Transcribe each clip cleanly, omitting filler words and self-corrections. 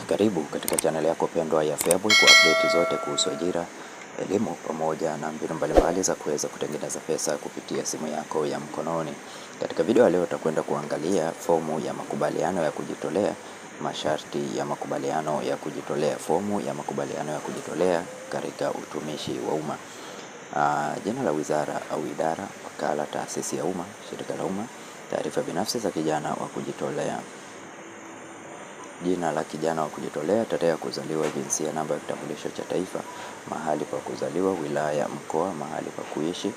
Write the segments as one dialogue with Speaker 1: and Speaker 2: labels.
Speaker 1: Karibu katika channel yako pendwa ya Feaboy kwa update zote kuhusu ajira, elimu pamoja na mbinu mbalimbali za kuweza kutengeneza pesa kupitia simu yako ya mkononi. Katika video ya leo utakwenda kuangalia fomu ya makubaliano ya kujitolea, masharti ya makubaliano ya kujitolea, fomu ya makubaliano ya kujitolea katika utumishi wa umma. Jina la wizara au idara, wakala, taasisi ya umma, shirika la umma, taarifa binafsi za kijana wa kujitolea. Jina la kijana wa kujitolea, tarehe ya kuzaliwa, jinsia, namba ya kitambulisho cha taifa, mahali pa kuzaliwa, wilaya, mkoa, mahali pa kuishi,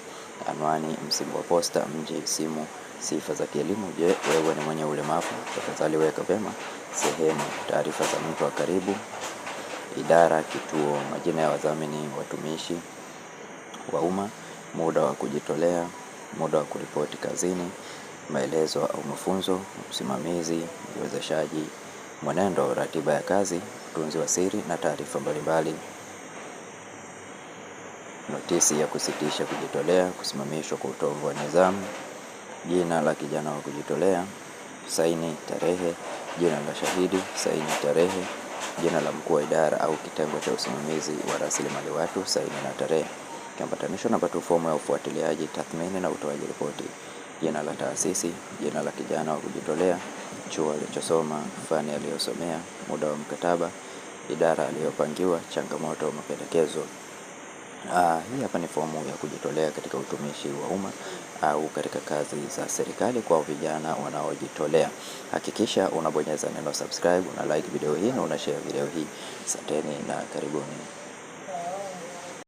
Speaker 1: anwani, msimbo wa posta, mji, simu, sifa za kielimu. Je, wewe ni mwenye ulemavu? Tafadhali weka vema sehemu, taarifa za mtu wa karibu, idara, kituo, majina ya wadhamini, watumishi wa umma, muda wa kujitolea, muda wa kuripoti kazini, maelezo au mafunzo, usimamizi, uwezeshaji, mwenendo, ratiba ya kazi, utunzi wa siri na taarifa mbalimbali, notisi ya kusitisha kujitolea, kusimamishwa kwa utovu wa nidhamu, jina la kijana wa kujitolea, saini, tarehe, jina la shahidi, saini, tarehe, jina la mkuu wa idara au kitengo cha usimamizi wa rasilimali watu, saini na tarehe. Kiambatanisho namba 2, fomu ya ufuatiliaji, tathmini na utoaji ripoti, jina la taasisi, jina la kijana wa kujitolea, chuo alichosoma, fani aliyosomea, muda wa mkataba, idara aliyopangiwa, changamoto, mapendekezo. Hii hapa ni fomu ya kujitolea katika utumishi wa umma au katika kazi za serikali kwa vijana wanaojitolea. Hakikisha unabonyeza neno subscribe, una like video hii na una share video hii. Asanteni na karibuni.